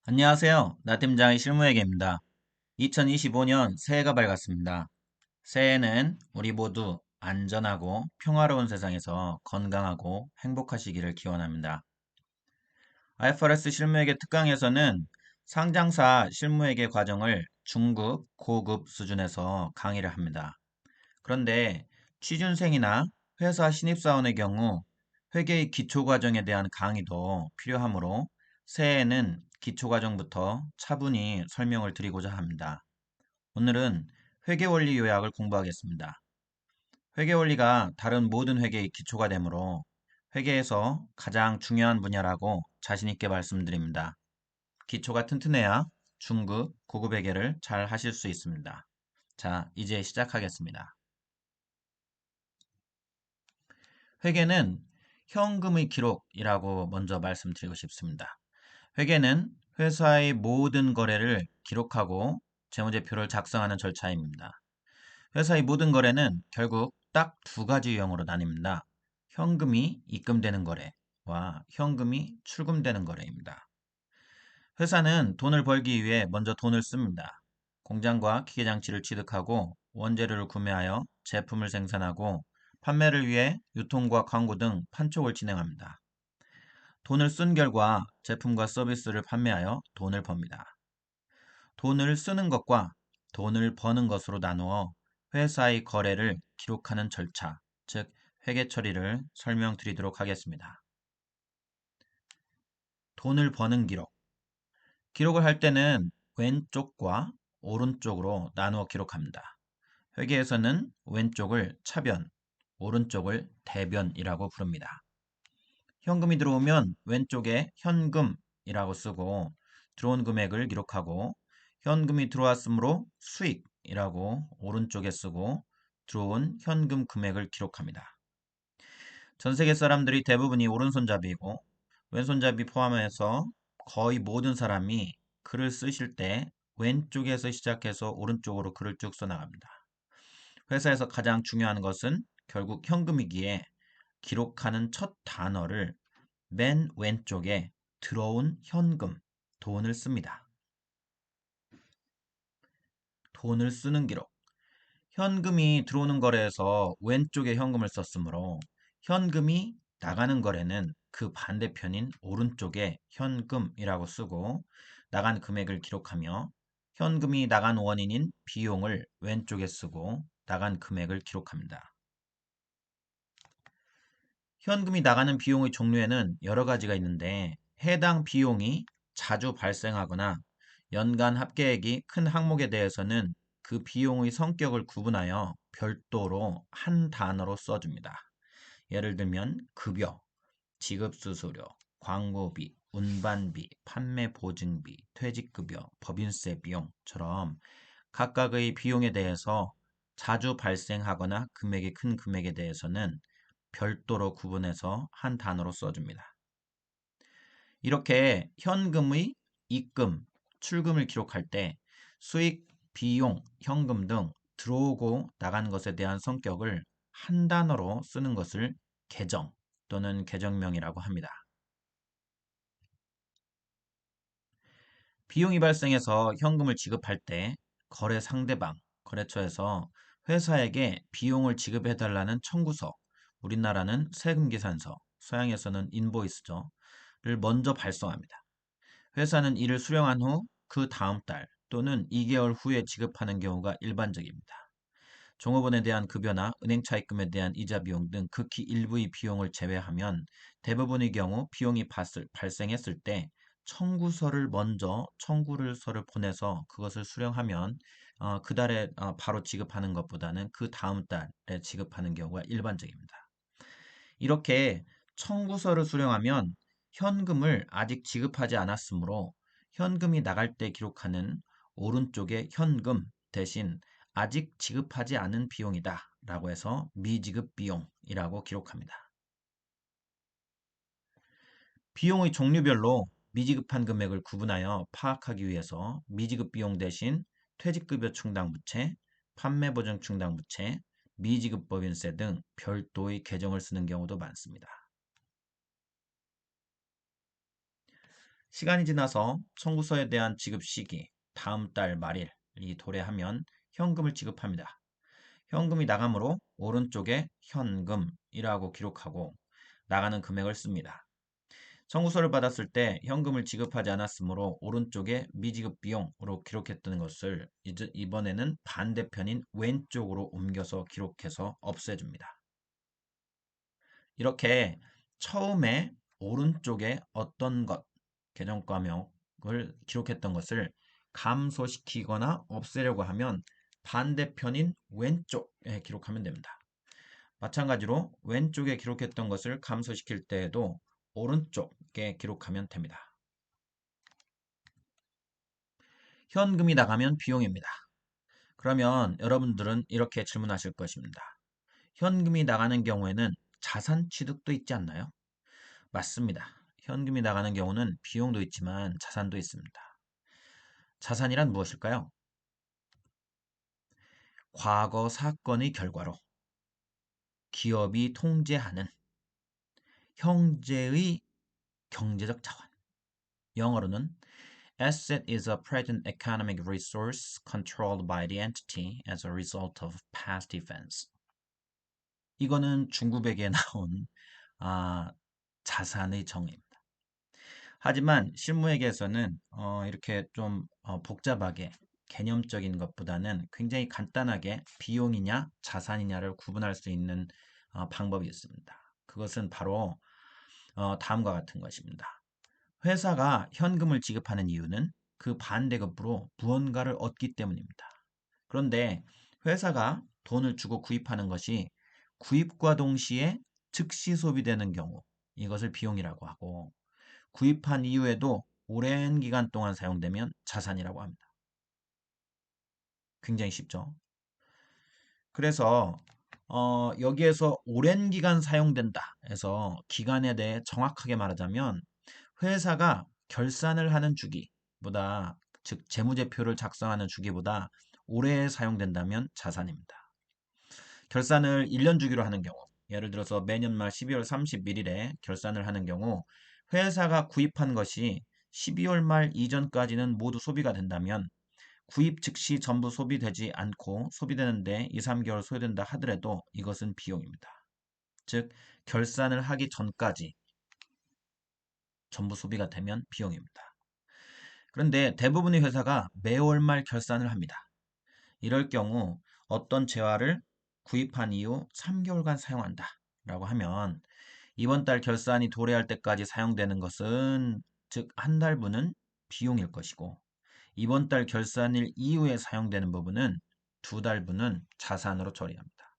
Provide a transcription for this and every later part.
안녕하세요. 나 팀장의 실무회계입니다. 2025년 새해가 밝았습니다. 새해에는 우리 모두 안전하고 평화로운 세상에서 건강하고 행복하시기를 기원합니다. IFRS 실무회계 특강에서는 상장사 실무회계 과정을 중급, 고급 수준에서 강의를 합니다. 그런데 취준생이나 회사 신입사원의 경우 회계의 기초과정에 대한 강의도 필요하므로 새해에는 기초과정부터 차분히 설명을 드리고자 합니다. 오늘은 회계원리 요약을 공부하겠습니다. 회계원리가 다른 모든 회계의 기초가 되므로 회계에서 가장 중요한 분야라고 자신있게 말씀드립니다. 기초가 튼튼해야 중급, 고급 회계를 잘 하실 수 있습니다. 자, 이제 시작하겠습니다. 회계는 현금의 기록이라고 먼저 말씀드리고 싶습니다. 회계는 회사의 모든 거래를 기록하고 재무제표를 작성하는 절차입니다. 회사의 모든 거래는 결국 딱 두 가지 유형으로 나뉩니다. 현금이 입금되는 거래와 현금이 출금되는 거래입니다. 회사는 돈을 벌기 위해 먼저 돈을 씁니다. 공장과 기계장치를 취득하고 원재료를 구매하여 제품을 생산하고 판매를 위해 유통과 광고 등 판촉을 진행합니다. 돈을 쓴 결과 제품과 서비스를 판매하여 돈을 법니다. 돈을 쓰는 것과 돈을 버는 것으로 나누어 회사의 거래를 기록하는 절차, 즉 회계 처리를 설명드리도록 하겠습니다. 돈을 버는 기록. 기록을 할 때는 왼쪽과 오른쪽으로 나누어 기록합니다. 회계에서는 왼쪽을 차변, 오른쪽을 대변이라고 부릅니다. 현금이 들어오면 왼쪽에 현금이라고 쓰고 들어온 금액을 기록하고 현금이 들어왔으므로 수익이라고 오른쪽에 쓰고 들어온 현금 금액을 기록합니다. 전 세계 사람들이 대부분이 오른손잡이고 왼손잡이 포함해서 거의 모든 사람이 글을 쓰실 때 왼쪽에서 시작해서 오른쪽으로 글을 쭉 써나갑니다. 회사에서 가장 중요한 것은 결국 현금이기에 기록하는 첫 단어를 맨 왼쪽에 들어온 현금, 돈을 씁니다. 돈을 쓰는 기록. 현금이 들어오는 거래에서 왼쪽에 현금을 썼으므로 현금이 나가는 거래는 그 반대편인 오른쪽에 현금이라고 쓰고 나간 금액을 기록하며 현금이 나간 원인인 비용을 왼쪽에 쓰고 나간 금액을 기록합니다. 현금이 나가는 비용의 종류에는 여러 가지가 있는데 해당 비용이 자주 발생하거나 연간 합계액이 큰 항목에 대해서는 그 비용의 성격을 구분하여 별도로 한 단어로 써줍니다. 예를 들면 급여, 지급수수료, 광고비, 운반비, 판매보증비, 퇴직급여, 법인세 비용처럼 각각의 비용에 대해서 자주 발생하거나 금액이 큰 금액에 대해서는 별도로 구분해서 한 단어로 써줍니다. 이렇게 현금의 입금, 출금을 기록할 때 수익, 비용, 현금 등 들어오고 나간 것에 대한 성격을 한 단어로 쓰는 것을 계정 또는 계정명이라고 합니다. 비용이 발생해서 현금을 지급할 때 거래 상대방, 거래처에서 회사에게 비용을 지급해달라는 청구서, 우리나라는 세금계산서, 서양에서는 인보이스죠, 를 먼저 발송합니다. 회사는 이를 수령한 후 그 다음 달 또는 2개월 후에 지급하는 경우가 일반적입니다. 종업원에 대한 급여나 은행 차입금에 대한 이자 비용 등 극히 일부의 비용을 제외하면 대부분의 경우 비용이 발생했을 때 청구서를 먼저 청구서를 보내서 그것을 수령하면 그 달에 바로 지급하는 것보다는 그 다음 달에 지급하는 경우가 일반적입니다. 이렇게 청구서를 수령하면 현금을 아직 지급하지 않았으므로 현금이 나갈 때 기록하는 오른쪽에 현금 대신 아직 지급하지 않은 비용이다 라고 해서 미지급 비용이라고 기록합니다. 비용의 종류별로 미지급한 금액을 구분하여 파악하기 위해서 미지급 비용 대신 퇴직급여 충당부채, 판매보증 충당부채, 미지급 법인세 등 별도의 계정을 쓰는 경우도 많습니다. 시간이 지나서 청구서에 대한 지급 시기, 다음 달 말일이 도래하면 현금을 지급합니다. 현금이 나가므로 오른쪽에 현금이라고 기록하고 나가는 금액을 씁니다. 청구서를 받았을 때 현금을 지급하지 않았으므로 오른쪽에 미지급 비용으로 기록했던 것을 이번에는 반대편인 왼쪽으로 옮겨서 기록해서 없애줍니다. 이렇게 처음에 오른쪽에 어떤 것, 계정 과목을 기록했던 것을 감소시키거나 없애려고 하면 반대편인 왼쪽에 기록하면 됩니다. 마찬가지로 왼쪽에 기록했던 것을 감소시킬 때에도 오른쪽에 기록하면 됩니다. 현금이 나가면 비용입니다. 그러면 여러분들은 이렇게 질문하실 것입니다. 현금이 나가는 경우에는 자산 취득도 있지 않나요? 맞습니다. 현금이 나가는 경우는 비용도 있지만 자산도 있습니다. 자산이란 무엇일까요? 과거 사건의 결과로 기업이 통제하는 형제의 경제적 자원. 영어로는 Asset is a present economic resource controlled by the entity as a result of past events. 이거는 중국에게 나온 자산의 정의입니다. 하지만 실무에게서는 이렇게 좀 복잡하게 개념적인 것보다는 굉장히 간단하게 비용이냐 자산이냐를 구분할 수 있는 방법이 있습니다. 그것은 바로 다음과 같은 것입니다. 회사가 현금을 지급하는 이유는 그 반대급부로 무언가를 얻기 때문입니다. 그런데 회사가 돈을 주고 구입하는 것이 구입과 동시에 즉시 소비되는 경우 이것을 비용이라고 하고 구입한 이후에도 오랜 기간 동안 사용되면 자산이라고 합니다. 굉장히 쉽죠? 그래서 여기에서 오랜 기간 사용된다 해서 기간에 대해 정확하게 말하자면 회사가 결산을 하는 주기보다 즉 재무제표를 작성하는 주기보다 오래 사용된다면 자산입니다. 결산을 1년 주기로 하는 경우 예를 들어서 매년 말 12월 31일에 결산을 하는 경우 회사가 구입한 것이 12월 말 이전까지는 모두 소비가 된다면 구입 즉시 전부 소비되지 않고 소비되는데 2, 3개월 소요된다 하더라도 이것은 비용입니다. 즉 결산을 하기 전까지 전부 소비가 되면 비용입니다. 그런데 대부분의 회사가 매월 말 결산을 합니다. 이럴 경우 어떤 재화를 구입한 이후 3개월간 사용한다 라고 하면 이번 달 결산이 도래할 때까지 사용되는 것은 즉 한 달분은 비용일 것이고 이번 달 결산일 이후에 사용되는 부분은 두 달분은 자산으로 처리합니다.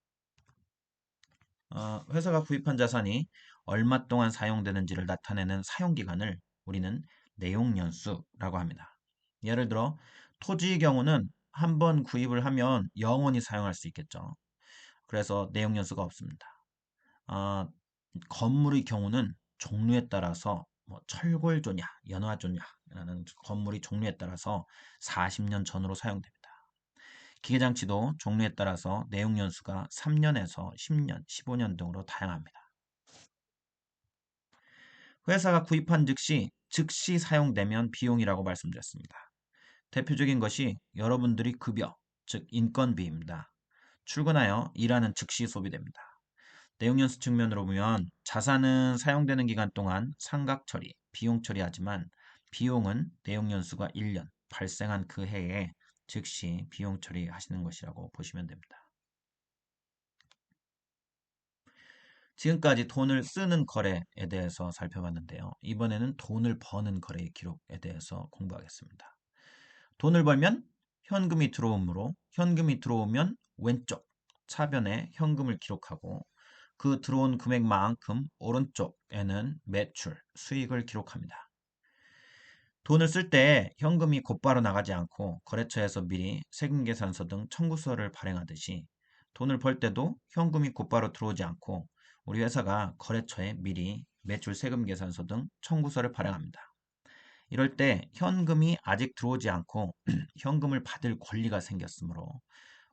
회사가 구입한 자산이 얼마 동안 사용되는지를 나타내는 사용기간을 우리는 내용연수라고 합니다. 예를 들어 토지의 경우는 한 번 구입을 하면 영원히 사용할 수 있겠죠. 그래서 내용연수가 없습니다. 건물의 경우는 종류에 따라서 뭐 철골조냐, 연화조냐라는 건물의 종류에 따라서 40년 전으로 사용됩니다. 기계장치도 종류에 따라서 내용연수가 3년에서 10년, 15년 등으로 다양합니다. 회사가 구입한 즉시 사용되면 비용이라고 말씀드렸습니다. 대표적인 것이 여러분들이 급여, 즉 인건비입니다. 출근하여 일하는 즉시 소비됩니다. 내용연수 측면으로 보면 자산은 사용되는 기간 동안 상각 처리, 비용 처리하지만 비용은 내용연수가 1년, 발생한 그 해에 즉시 비용 처리하시는 것이라고 보시면 됩니다. 지금까지 돈을 쓰는 거래에 대해서 살펴봤는데요. 이번에는 돈을 버는 거래의 기록에 대해서 공부하겠습니다. 돈을 벌면 현금이 들어오므로 현금이 들어오면 왼쪽 차변에 현금을 기록하고 그 들어온 금액만큼 오른쪽에는 매출, 수익을 기록합니다. 돈을 쓸 때 현금이 곧바로 나가지 않고 거래처에서 미리 세금계산서 등 청구서를 발행하듯이 돈을 벌 때도 현금이 곧바로 들어오지 않고 우리 회사가 거래처에 미리 매출 세금계산서 등 청구서를 발행합니다. 이럴 때 현금이 아직 들어오지 않고 현금을 받을 권리가 생겼으므로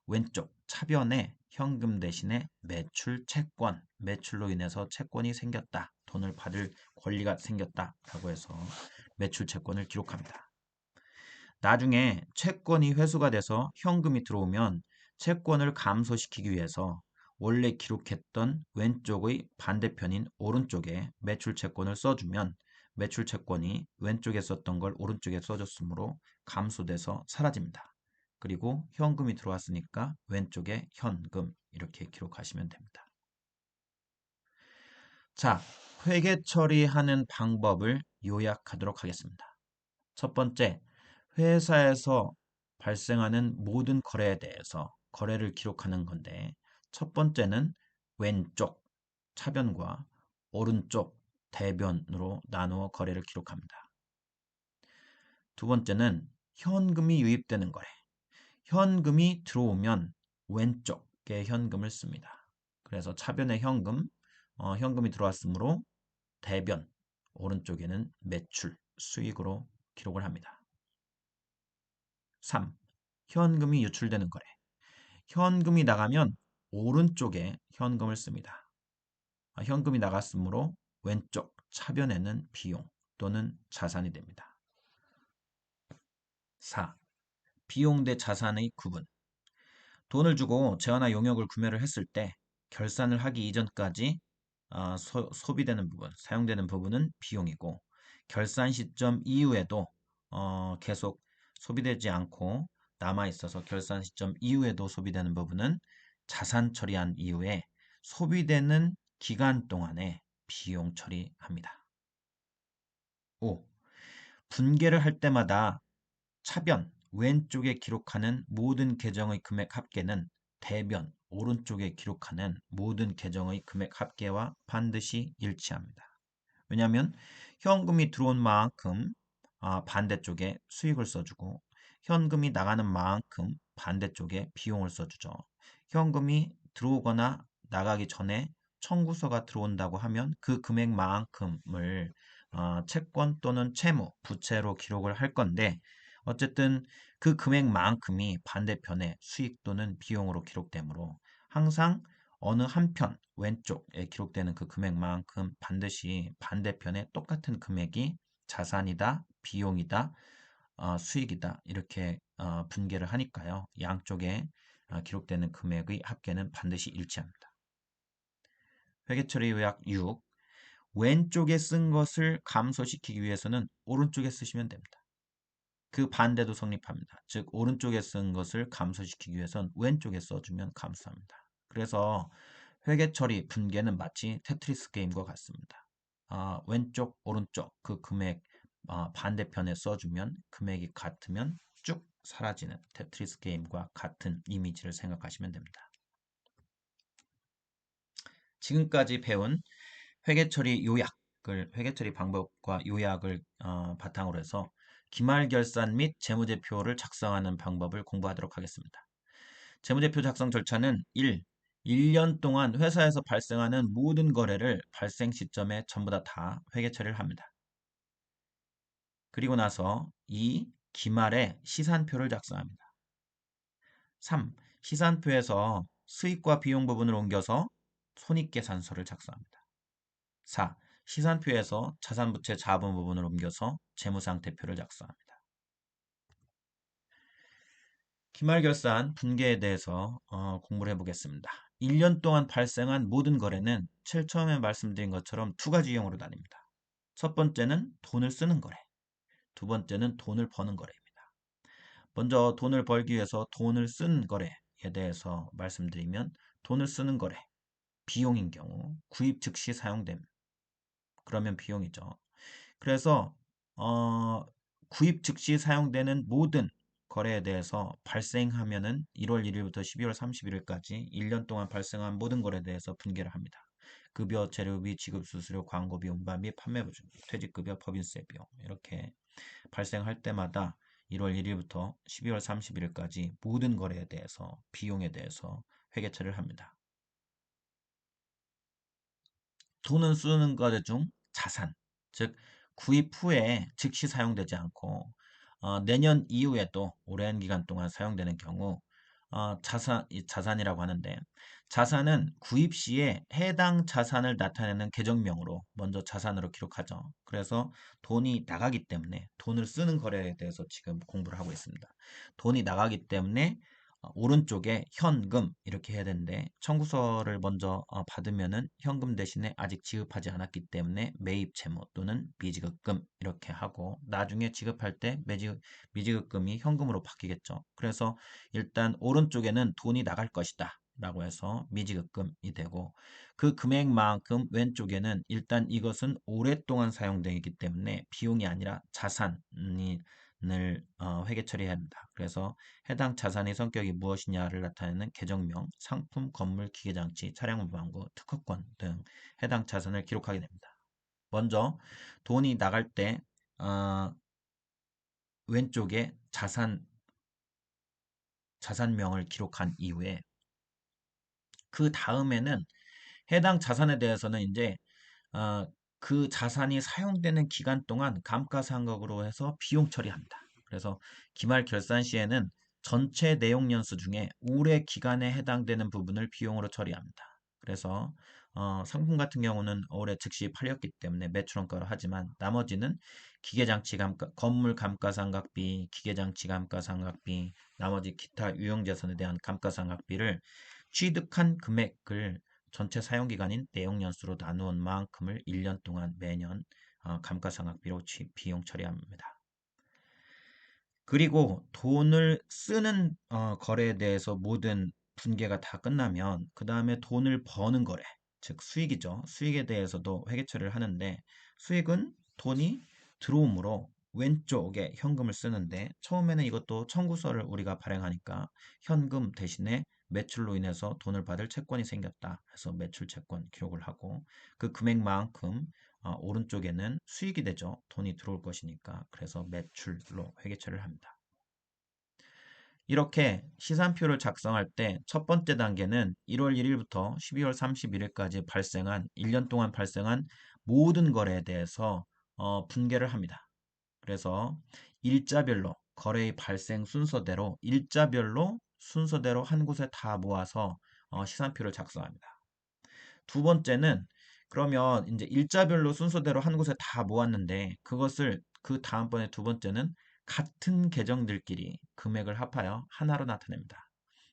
왼쪽 차변에 현금 대신에 매출 채권, 매출로 인해서 채권이 생겼다. 돈을 받을 권리가 생겼다. 라고 해서 매출 채권을 기록합니다. 나중에 채권이 회수가 돼서 현금이 들어오면 채권을 감소시키기 위해서 원래 기록했던 왼쪽의 반대편인 오른쪽에 매출 채권을 써주면 매출 채권이 왼쪽에 썼던 걸 오른쪽에 써줬으므로 감소돼서 사라집니다. 그리고 현금이 들어왔으니까 왼쪽에 현금 이렇게 기록하시면 됩니다. 자, 회계 처리하는 방법을 요약하도록 하겠습니다. 첫 번째, 회사에서 발생하는 모든 거래에 대해서 거래를 기록하는 건데, 첫 번째는 왼쪽 차변과 오른쪽 대변으로 나누어 거래를 기록합니다. 두 번째는 현금이 유입되는 거래. 현금이 들어오면 왼쪽에 현금을 씁니다. 그래서 차변에 현금이 들어왔으므로 대변, 오른쪽에는 매출, 수익으로 기록을 합니다. 3. 현금이 유출되는 거래. 현금이 나가면 오른쪽에 현금을 씁니다. 현금이 나갔으므로 왼쪽 차변에는 비용 또는 자산이 됩니다. 4. 비용 대 자산의 구분. 돈을 주고 재화나 용역을 구매를 했을 때 결산을 하기 이전까지 소비되는 부분, 사용되는 부분은 비용이고 결산 시점 이후에도 계속 소비되지 않고 남아 있어서 결산 시점 이후에도 소비되는 부분은 자산 처리한 이후에 소비되는 기간 동안에 비용 처리합니다. 5. 분계를 할 때마다 차변 왼쪽에 기록하는 모든 계정의 금액 합계는 대변 오른쪽에 기록하는 모든 계정의 금액 합계와 반드시 일치합니다. 왜냐하면 현금이 들어온 만큼 반대쪽에 수익을 써주고 현금이 나가는 만큼 반대쪽에 비용을 써주죠. 현금이 들어오거나 나가기 전에 청구서가 들어온다고 하면 그 금액만큼을 채권 또는 채무, 부채로 기록을 할 건데 어쨌든 그 금액만큼이 반대편에 수익 또는 비용으로 기록되므로 항상 어느 한편 왼쪽에 기록되는 그 금액만큼 반드시 반대편에 똑같은 금액이 자산이다, 비용이다, 수익이다 이렇게 분계를 하니까요. 양쪽에 기록되는 금액의 합계는 반드시 일치합니다. 회계처리 요약 6. 왼쪽에 쓴 것을 감소시키기 위해서는 오른쪽에 쓰시면 됩니다. 그 반대도 성립합니다. 즉 오른쪽에 쓴 것을 감소시키기 위해선 왼쪽에 써주면 감소합니다. 그래서 회계처리 분계는 마치 테트리스 게임과 같습니다. 왼쪽 오른쪽 그 금액 반대편에 써주면 금액이 같으면 쭉 사라지는 테트리스 게임과 같은 이미지를 생각하시면 됩니다. 지금까지 배운 회계처리 회계처리 방법과 요약을 바탕으로 해서 기말결산 및 재무제표를 작성하는 방법을 공부하도록 하겠습니다. 재무제표 작성 절차는 1. 1년 동안 회사에서 발생하는 모든 거래를 발생 시점에 전부 다 회계처리를 합니다. 그리고 나서 2. 기말에 시산표를 작성합니다. 3. 시산표에서 수익과 비용 부분을 옮겨서 손익계산서를 작성합니다. 4. 시산표에서 자산부채 자본 부분을 옮겨서 재무상태표를 작성합니다. 기말결산 분계에 대해서 공부를 해보겠습니다. 1년 동안 발생한 모든 거래는 제일 처음에 말씀드린 것처럼 두 가지 유형으로 나뉩니다. 첫 번째는 돈을 쓰는 거래, 두 번째는 돈을 버는 거래입니다. 먼저 돈을 벌기 위해서 돈을 쓴 거래에 대해서 말씀드리면 돈을 쓰는 거래, 비용인 경우 구입 즉시 사용됨, 그러면 비용이죠. 그래서 구입 즉시 사용되는 모든 거래에 대해서 발생하면은 1월 1일부터 12월 31일까지 1년 동안 발생한 모든 거래에 대해서 분계를 합니다. 급여, 재료비, 지급수수료, 광고비, 운반 및 판매보증, 퇴직급여, 법인세 비용 이렇게 발생할 때마다 1월 1일부터 12월 31일까지 모든 거래에 대해서 비용에 대해서 회계처리를 합니다. 돈은 쓰는 것 중 자산, 즉 구입 후에 즉시 사용되지 않고 내년 이후에도 오랜 기간 동안 사용되는 경우 자산이라고 하는데, 자산은 구입 시에 해당 자산을 나타내는 계정명으로 먼저 자산으로 기록하죠. 그래서 돈이 나가기 때문에 돈을 쓰는 거래에 대해서 지금 공부를 하고 있습니다. 돈이 나가기 때문에 오른쪽에 현금 이렇게 해야 되는데, 청구서를 먼저 받으면은 현금 대신에 아직 지급하지 않았기 때문에 매입 채무 또는 미지급금 이렇게 하고, 나중에 지급할 때 미지급금이 현금으로 바뀌겠죠. 그래서 일단 오른쪽에는 돈이 나갈 것이다 라고 해서 미지급금이 되고, 그 금액만큼 왼쪽에는 일단 이것은 오랫동안 사용되기 때문에 비용이 아니라 자산을 회계 처리해야 합니다. 그래서 해당 자산의 성격이 무엇이냐를 나타내는 계정명, 상품, 건물, 기계장치, 차량 무방구, 특허권 등 해당 자산을 기록하게 됩니다. 먼저 돈이 나갈 때 왼쪽에 자산명을 기록한 이후에, 그 다음에는 해당 자산에 대해서는 이제 어, 그 자산이 사용되는 기간 동안 감가상각으로 해서 비용 처리합니다. 그래서 기말 결산 시에는 전체 내용 연수 중에 올해 기간에 해당되는 부분을 비용으로 처리합니다. 그래서 상품 같은 경우는 올해 즉시 팔렸기 때문에 매출원가로 하지만, 나머지는 기계장치 건물 감가상각비, 기계장치 감가상각비, 나머지 기타 유형자산에 대한 감가상각비를 취득한 금액을 전체 사용기간인 내용연수로 나누은 만큼을 1년 동안 매년 감가상각비로 비용 처리합니다. 그리고 돈을 쓰는 거래에 대해서 모든 분계가 다 끝나면, 그 다음에 돈을 버는 거래, 즉 수익이죠. 수익에 대해서도 회계 처리를 하는데, 수익은 돈이 들어오므로 왼쪽에 현금을 쓰는데, 처음에는 이것도 청구서를 우리가 발행하니까 현금 대신에 매출로 인해서 돈을 받을 채권이 생겼다 해서 매출 채권 기록을 하고, 그 금액만큼 오른쪽에는 수익이 되죠. 돈이 들어올 것이니까. 그래서 매출로 회계처리를 합니다. 이렇게 시산표를 작성할 때 첫 번째 단계는 1월 1일부터 12월 31일까지 1년 동안 발생한 모든 거래에 대해서 분계를 합니다. 그래서 일자별로 거래의 발생 순서대로 일자별로 순서대로 한 곳에 다 모아서 시산표를 작성합니다. 두 번째는, 그러면 이제 일자별로 순서대로 한 곳에 다 모았는데, 그것을 그 다음번에 두 번째는 같은 계정들끼리 금액을 합하여 하나로 나타냅니다.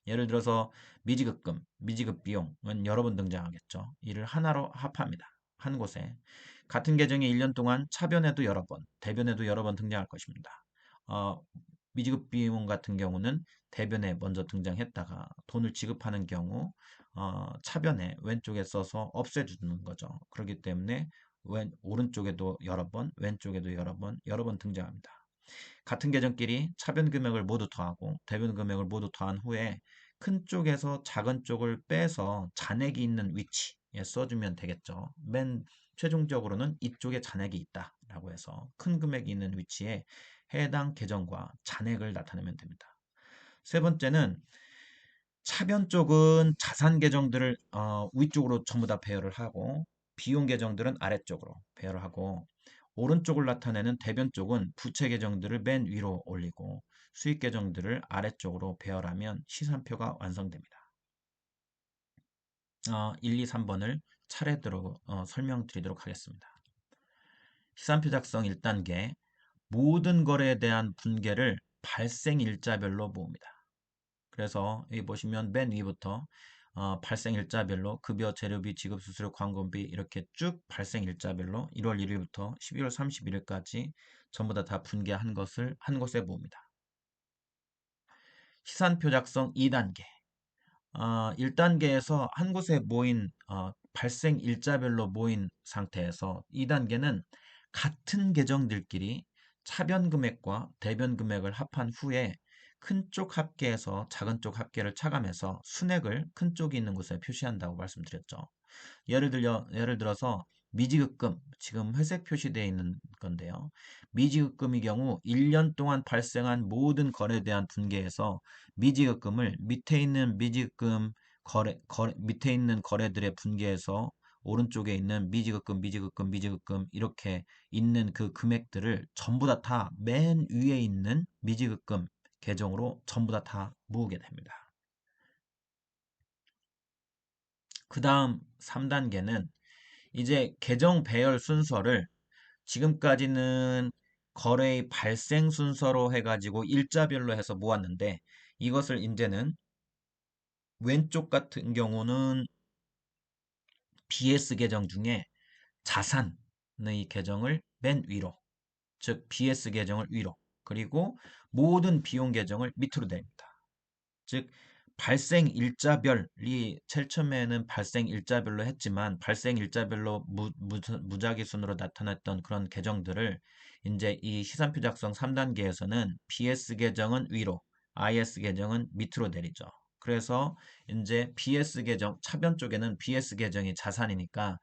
예를 들어서 미지급금, 미지급비용은 여러 번 등장하겠죠. 이를 하나로 합합니다. 한 곳에. 같은 계정이 1년 동안 차변에도 여러 번, 대변에도 여러 번 등장할 것입니다. 어, 미지급비용 같은 경우는 대변에 먼저 등장했다가 돈을 지급하는 경우 차변에 왼쪽에 써서 없애주는 거죠. 그렇기 때문에 오른쪽에도 여러 번, 왼쪽에도 여러 번 등장합니다. 같은 계정끼리 차변 금액을 모두 더하고 대변 금액을 모두 더한 후에 큰 쪽에서 작은 쪽을 빼서 잔액이 있는 위치에 써주면 되겠죠. 맨 최종적으로는 이쪽에 잔액이 있다라고 해서 큰 금액이 있는 위치에 해당 계정과 잔액을 나타내면 됩니다. 세 번째는, 차변 쪽은 자산 계정들을 위쪽으로 전부 다 배열을 하고, 비용 계정들은 아래쪽으로 배열을 하고, 오른쪽을 나타내는 대변 쪽은 부채 계정들을 맨 위로 올리고, 수익 계정들을 아래쪽으로 배열하면 시산표가 완성됩니다. 1, 2, 3번을 차례대로 설명드리도록 하겠습니다. 시산표 작성 1단계, 모든 거래에 대한 분계를 발생 일자별로 모읍니다. 그래서 여기 보시면 맨 위부터 발생 일자별로 급여, 재료비, 지급, 수수료, 광고비 이렇게 쭉 발생 일자별로 1월 1일부터 12월 31일까지 전부 다 분계한 것을 한 곳에 모읍니다. 시산표 작성 2단계. 1단계에서 한 곳에 모인 발생 일자별로 모인 상태에서 2단계는 같은 계정들끼리 차변 금액과 대변 금액을 합한 후에 큰 쪽 합계에서 작은 쪽 합계를 차감해서 순액을 큰 쪽이 있는 곳에 표시한다고 말씀드렸죠. 예를 들어서 미지급금, 지금 회색 표시되어 있는 건데요. 미지급금의 경우 1년 동안 발생한 모든 거래에 대한 분계에서 미지급금을 밑에 있는 미지급금 밑에 있는 거래들의 분계에서 오른쪽에 있는 미지급금 이렇게 있는 그 금액들을 전부 다 맨 위에 있는 미지급금 계정으로 전부 다 모으게 됩니다. 그 다음 3단계는 이제 계정 배열 순서를 지금까지는 거래의 발생 순서로 해가지고 일자별로 해서 모았는데 이것을 이제는 왼쪽 같은 경우는 BS 계정 중에 자산의 계정을 맨 위로, 즉 BS 계정을 위로, 그리고 모든 비용 계정을 밑으로 내립니다. 즉 발생 일자별이 제일 처음에는 발생 일자별로 했지만 발생 일자별로 무작위순으로 나타났던 그런 계정들을 이제 이 시산표 작성 3단계에서는 BS 계정은 위로, IS 계정은 밑으로 내리죠. 그래서 이제 BS 계정 차변 쪽에는 BS 계정이 자산이니까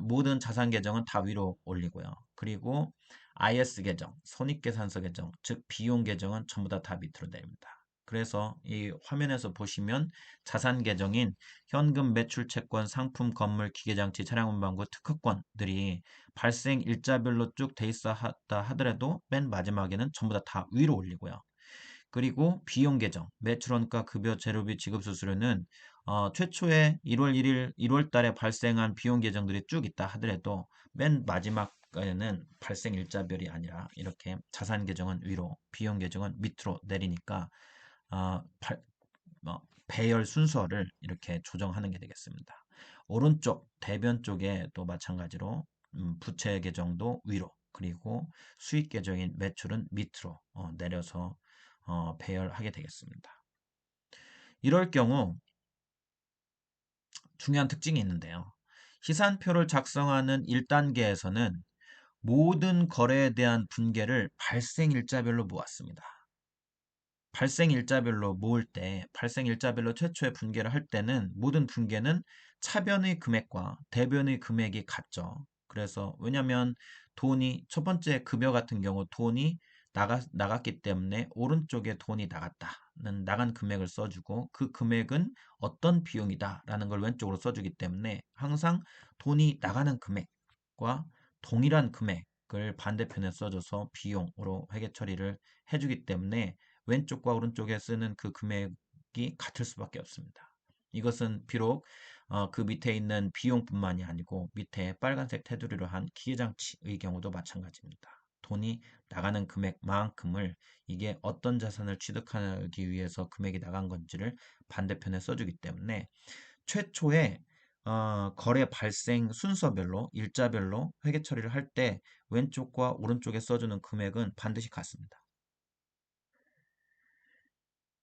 모든 자산 계정은 다 위로 올리고요. 그리고 IS 계정, 손익계산서 계정, 즉 비용 계정은 전부 다 밑으로 내립니다. 그래서 이 화면에서 보시면 자산 계정인 현금, 매출, 채권, 상품, 건물, 기계장치, 차량 운반구, 특허권들이 발생 일자별로 쭉 돼 있어 하더라도 맨 마지막에는 전부 다 위로 올리고요. 그리고 비용 계정, 매출원가, 급여, 재료비, 지급 수수료는 최초에 1월 1일, 1월 달에 발생한 비용 계정들이 쭉 있다 하더라도 맨 마지막에는 발생 일자별이 아니라 이렇게 자산 계정은 위로, 비용 계정은 밑으로 내리니까 어, 발- 배열 순서를 이렇게 조정하는 게 되겠습니다. 오른쪽 대변 쪽에 또 마찬가지로 부채 계정도 위로 그리고 수익 계정인 매출은 밑으로 내려서 배열하게 되겠습니다. 이럴 경우 중요한 특징이 있는데요. 시산표를 작성하는 1단계에서는 모든 거래에 대한 분계를 발생 일자별로 모았습니다. 발생 일자별로 모을 때, 발생 일자별로 최초에 분계를 할 때는 모든 분계는 차변의 금액과 대변의 금액이 같죠. 그래서 왜냐하면 돈이 첫 번째 급여 같은 경우 돈이 나갔기 때문에 오른쪽에 돈이 나갔다는 나간 금액을 써주고 그 금액은 어떤 비용이다라는 걸 왼쪽으로 써주기 때문에 항상 돈이 나가는 금액과 동일한 금액을 반대편에 써줘서 비용으로 회계 처리를 해주기 때문에 왼쪽과 오른쪽에 쓰는 그 금액이 같을 수밖에 없습니다. 이것은 비록 그 밑에 있는 비용뿐만이 아니고 밑에 빨간색 테두리로 한 기계장치의 경우도 마찬가지입니다. 돈이 나가는 금액만큼을 이게 어떤 자산을 취득하기 위해서 금액이 나간 건지를 반대편에 써주기 때문에 최초에 거래 발생 순서별로 일자별로 회계 처리를 할 때 왼쪽과 오른쪽에 써주는 금액은 반드시 같습니다.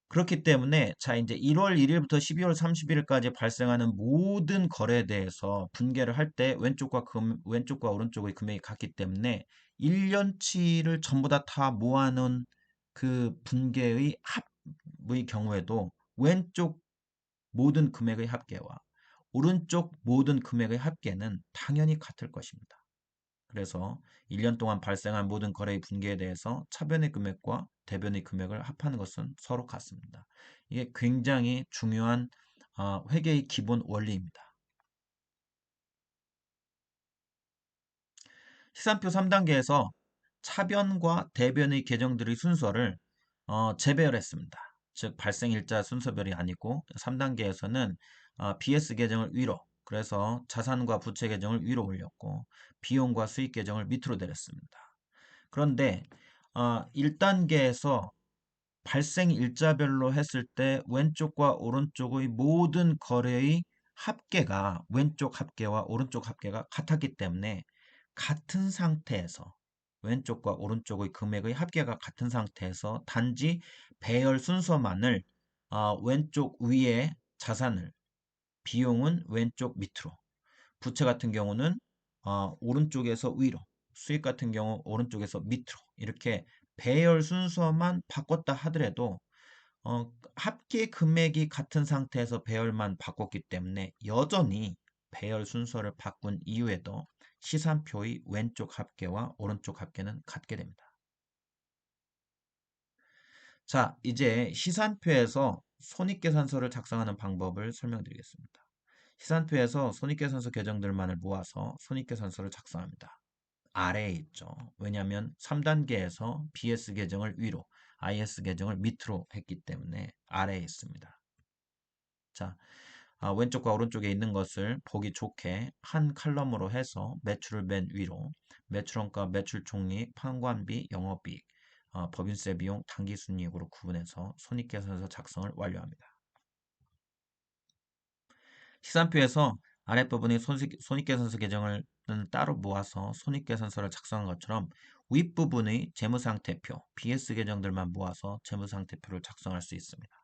그렇기 때문에 자 이제 1월 1일부터 12월 31일까지 발생하는 모든 거래에 대해서 분계를 할 때 왼쪽과 오른쪽의 금액이 같기 때문에 1년치를 전부 다 모아놓은 그 분계의 합의 경우에도 왼쪽 모든 금액의 합계와 오른쪽 모든 금액의 합계는 당연히 같을 것입니다. 그래서 1년 동안 발생한 모든 거래의 분기에 대해서 차변의 금액과 대변의 금액을 합하는 것은 서로 같습니다. 이게 굉장히 중요한 회계의 기본 원리입니다. 시산표 3단계에서 차변과 대변의 계정들의 순서를 재배열했습니다. 즉 발생일자 순서별이 아니고 3단계에서는 BS 계정을 위로 그래서 자산과 부채 계정을 위로 올렸고 비용과 수익 계정을 밑으로 내렸습니다. 그런데 1단계에서 발생 일자별로 했을 때 왼쪽과 오른쪽의 모든 거래의 합계가 왼쪽 합계와 오른쪽 합계가 같았기 때문에 같은 상태에서 왼쪽과 오른쪽의 금액의 합계가 같은 상태에서 단지 배열 순서만을 왼쪽 위에 자산을 비용은 왼쪽 밑으로 부채 같은 경우는 오른쪽에서 위로, 수익 같은 경우 오른쪽에서 밑으로 이렇게 배열 순서만 바꿨다 하더라도 합계 금액이 같은 상태에서 배열만 바꿨기 때문에 여전히 배열 순서를 바꾼 이후에도 시산표의 왼쪽 합계와 오른쪽 합계는 같게 됩니다. 자, 이제 시산표에서 손익계산서를 작성하는 방법을 설명드리겠습니다. 시산표에서 손익계산서 계정들만을 모아서 손익계산서를 작성합니다. 아래에 있죠. 왜냐하면 3단계에서 BS 계정을 위로, IS 계정을 밑으로 했기 때문에 아래에 있습니다. 자, 왼쪽과 오른쪽에 있는 것을 보기 좋게 한 칼럼으로 해서 매출을 맨 위로, 매출원가, 매출총리익, 판관비, 영업이익, 법인세 비용, 당기순이익으로 구분해서 손익계산서 작성을 완료합니다. 시산표에서 아랫부분이 손익계산서 계정을 따로 모아서 손익계산서를 작성한 것처럼 윗부분의 재무상태표, BS 계정들만 모아서 재무상태표를 작성할 수 있습니다.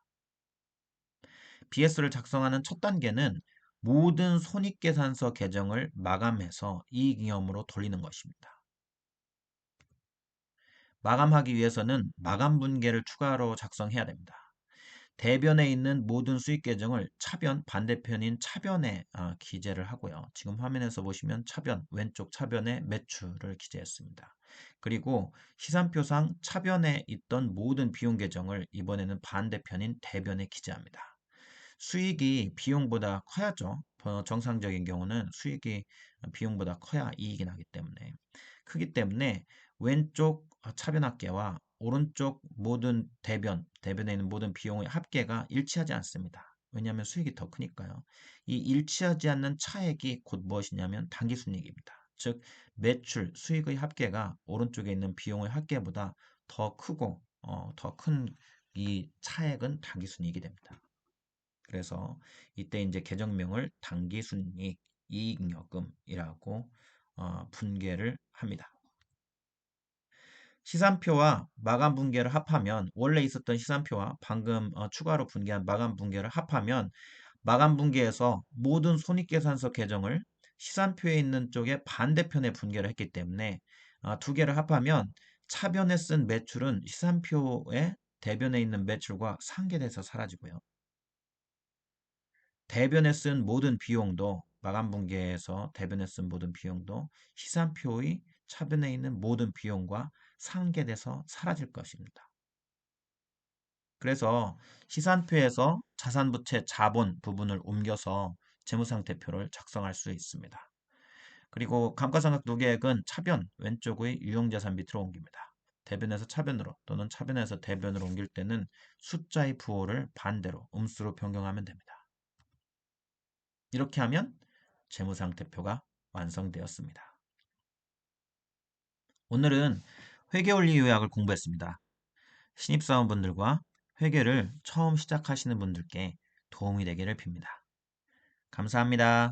BS를 작성하는 첫 단계는 모든 손익계산서 계정을 마감해서 이익잉여으로 돌리는 것입니다. 마감하기 위해서는 마감분계를 추가로 작성해야 됩니다. 대변에 있는 모든 수익 계정을 차변, 반대편인 차변에 기재를 하고요. 지금 화면에서 보시면 차변, 왼쪽 차변에 매출을 기재했습니다. 그리고 시산표상 차변에 있던 모든 비용 계정을 이번에는 반대편인 대변에 기재합니다. 수익이 비용보다 커야죠. 정상적인 경우는 수익이 비용보다 커야 이익이 나기 때문에. 크기 때문에 왼쪽 차변합계와 오른쪽 모든 대변에 있는 모든 비용의 합계가 일치하지 않습니다. 왜냐하면 수익이 더 크니까요. 이 일치하지 않는 차액이 곧 무엇이냐면 당기순이익입니다. 즉 매출, 수익의 합계가 오른쪽에 있는 비용의 합계보다 더 크고 더 큰 이 차액은 당기순이익이 됩니다. 그래서 이때 이제 계정명을 당기순이익, 이익잉여금이라고 분개를 합니다. 시산표와 마감 분계를 합하면 원래 있었던 시산표와 방금 추가로 분개한 마감 분계를 합하면 마감 분계에서 모든 손익계산서 계정을 시산표에 있는 쪽에 반대편에 분계를 했기 때문에 두 개를 합하면 차변에 쓴 매출은 시산표에 대변에 있는 매출과 상계돼서 사라지고요. 대변에 쓴 모든 비용도 마감 분계에서 대변에 쓴 모든 비용도 시산표의 차변에 있는 모든 비용과 상계돼서 사라질 것입니다. 그래서 시산표에서 자산부채 자본 부분을 옮겨서 재무상태표를 작성할 수 있습니다. 그리고 감가상각노계획은 차변 왼쪽의 유형자산 밑으로 옮깁니다. 대변에서 차변으로 또는 차변에서 대변으로 옮길 때는 숫자의 부호를 반대로 음수로 변경하면 됩니다. 이렇게 하면 재무상태표가 완성되었습니다. 오늘은 회계원리 요약을 공부했습니다. 신입사원분들과 회계를 처음 시작하시는 분들께 도움이 되기를 빕니다. 감사합니다.